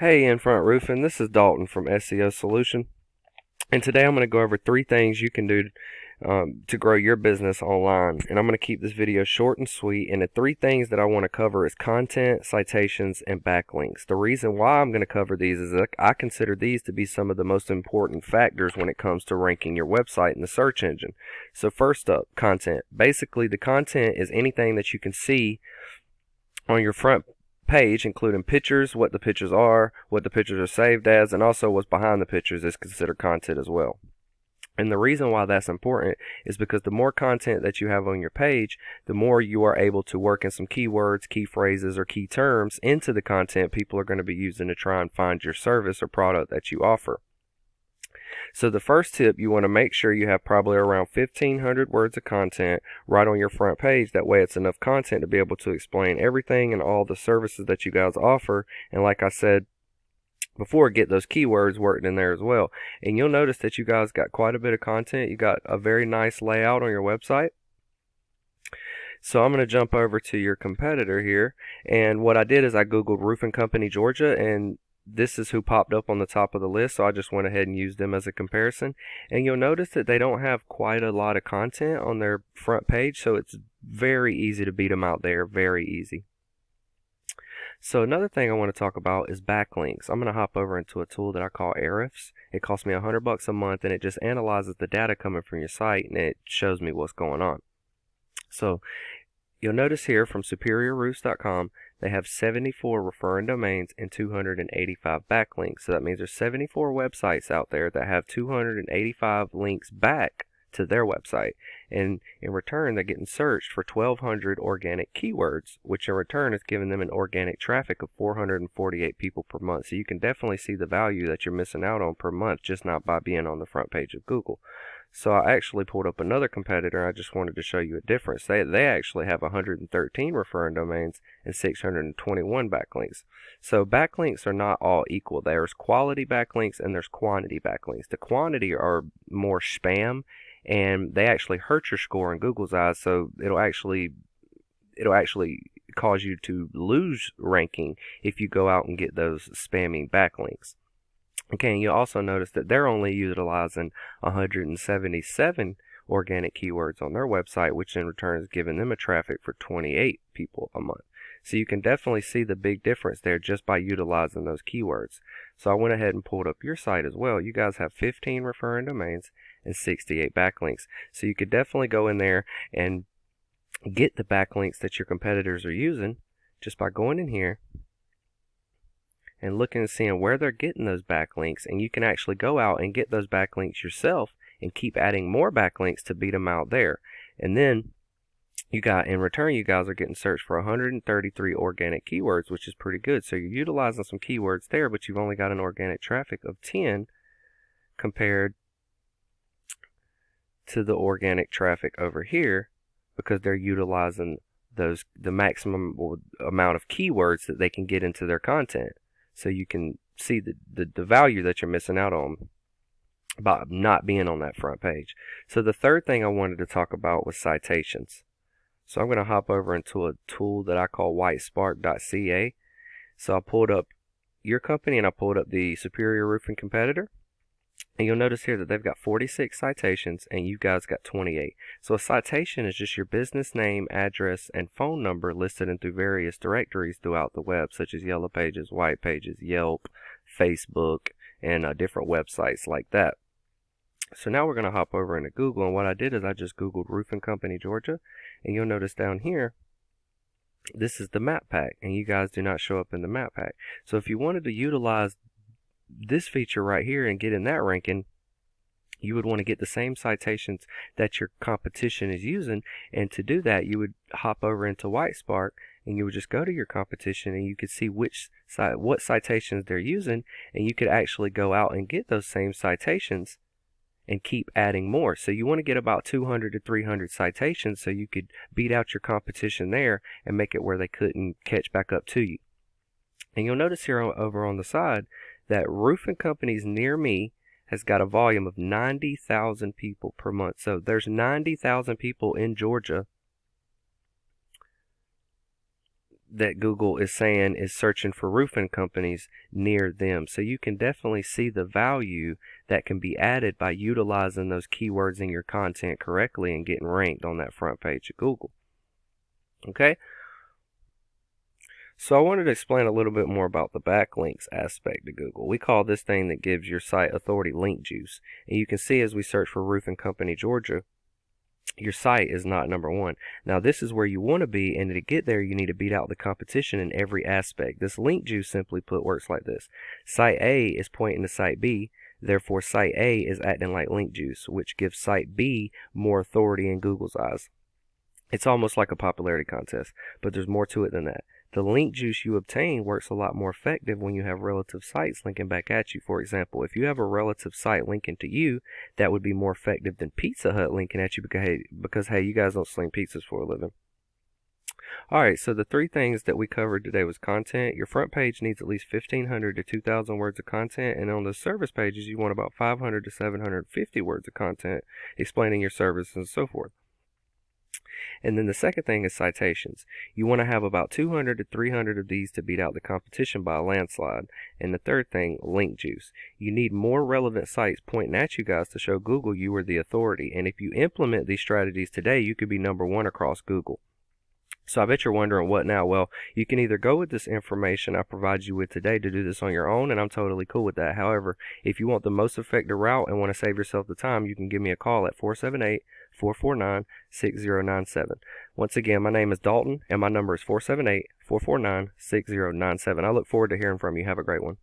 Hey, InFront Roofing, this is Dalton from SEO Solution, and today I'm going to go over 3 things you can do to grow your business online. And I'm going to keep this video short and sweet, and the 3 things that I want to cover is content, citations, and backlinks. The reason why I'm going to cover these is that I consider these to be some of the most important factors when it comes to ranking your website in the search engine. So first up, content. Basically, the content is anything that you can see on your front page, including pictures, what the pictures are, what the pictures are saved as, and also what's behind the pictures is considered content as well. And the reason why that's important is because the more content that you have on your page, the more you are able to work in some keywords, key phrases, or key terms into the content people are going to be using to try and find your service or product that you offer. So the first tip, you want to make sure you have probably around 1,500 words of content right on your front page. That way it's enough content to be able to explain everything and all the services that you guys offer. And like I said before, get those keywords worked in there as well. And you'll notice that you guys got quite a bit of content. You got a very nice layout on your website. So I'm going to jump over to your competitor here. And what I did is I Googled Roofing Company Georgia, and this is who popped up on the top of the list, so I just went ahead and used them as a comparison. And you'll notice that they don't have quite a lot of content on their front page, so it's very easy to beat them out there, very easy. So another thing I want to talk about is backlinks. I'm going to hop over into a tool that I call Ahrefs. It costs me $100 a month, and it just analyzes the data coming from your site, and it shows me what's going on. So you'll notice here from superiorroofs.com, they have 74 referring domains and 285 backlinks. So that means there's 74 websites out there that have 285 links back to their website. And in return, they're getting searched for 1,200 organic keywords, which in return is giving them an organic traffic of 448 people per month. So you can definitely see the value that you're missing out on per month just not by being on the front page of Google. So I actually pulled up another competitor. I just wanted to show you a difference. They actually have 113 referring domains and 621 backlinks. So backlinks are not all equal. There's quality backlinks and there's quantity backlinks. The quantity are more spam, and they actually hurt your score in Google's eyes. So it'll actually cause you to lose ranking if you go out and get those spammy backlinks. Okay, and you'll also notice that they're only utilizing 177 organic keywords on their website, which in return is giving them a traffic for 28 people a month. So you can definitely see the big difference there just by utilizing those keywords. So I went ahead and pulled up your site as well. You guys have 15 referring domains and 68 backlinks. So you could definitely go in there and get the backlinks that your competitors are using just by going in here and looking and seeing where they're getting those backlinks, and you can actually go out and get those backlinks yourself and keep adding more backlinks to beat them out there. And then in return, you guys are getting searched for 133 organic keywords, which is pretty good. So you're utilizing some keywords there, but you've only got an organic traffic of 10 compared to the organic traffic over here, because they're utilizing the maximum amount of keywords that they can get into their content. So you can see the value that you're missing out on by not being on that front page. So the third thing I wanted to talk about was citations. So I'm going to hop over into a tool that I call whitespark.ca. So I pulled up your company and I pulled up the Superior Roofing competitor. And you'll notice here that they've got 46 citations and you guys got 28. So a citation is just your business name, address, and phone number listed into various directories throughout the web, such as Yellow Pages, White Pages, Yelp, Facebook, and different websites like that. So now we're going to hop over into Google, and what I did is I just Googled Roofing Company Georgia, and you'll notice down here, this is the map pack, and you guys do not show up in the map pack. So if you wanted to utilize this feature right here and get in that ranking, you would want to get the same citations that your competition is using, and to do that you would hop over into WhiteSpark and you would just go to your competition and you could see what citations they're using, and you could actually go out and get those same citations and keep adding more. So you want to get about 200 to 300 citations so you could beat out your competition there and make it where they couldn't catch back up to you. And you'll notice here over on the side that roofing companies near me has got a volume of 90,000 people per month. So there's 90,000 people in Georgia that Google is saying is searching for roofing companies near them. So you can definitely see the value that can be added by utilizing those keywords in your content correctly and getting ranked on that front page of Google. Okay? So I wanted to explain a little bit more about the backlinks aspect of Google. We call this thing that gives your site authority link juice. And you can see as we search for Roofing Company Georgia, your site is not number one. Now this is where you want to be, and to get there you need to beat out the competition in every aspect. This link juice, simply put, works like this. Site A is pointing to Site B, therefore Site A is acting like link juice, which gives Site B more authority in Google's eyes. It's almost like a popularity contest, but there's more to it than that. The link juice you obtain works a lot more effective when you have relative sites linking back at you. For example, if you have a relative site linking to you, that would be more effective than Pizza Hut linking at you because hey, you guys don't sling pizzas for a living. Alright, so the three things that we covered today was content. Your front page needs at least 1,500 to 2,000 words of content, and on the service pages you want about 500 to 750 words of content explaining your service and so forth. And then the second thing is citations. You want to have about 200 to 300 of these to beat out the competition by a landslide. And the third thing, link juice. You need more relevant sites pointing at you guys to show Google you are the authority. And if you implement these strategies today, you could be number one across Google. So I bet you're wondering, what now? Well, you can either go with this information I provide you with today to do this on your own, and I'm totally cool with that. However, if you want the most effective route and want to save yourself the time, you can give me a call at 478-449-6097. Once again, my name is Dalton, and my number is 478-449-6097. I look forward to hearing from you. Have a great one.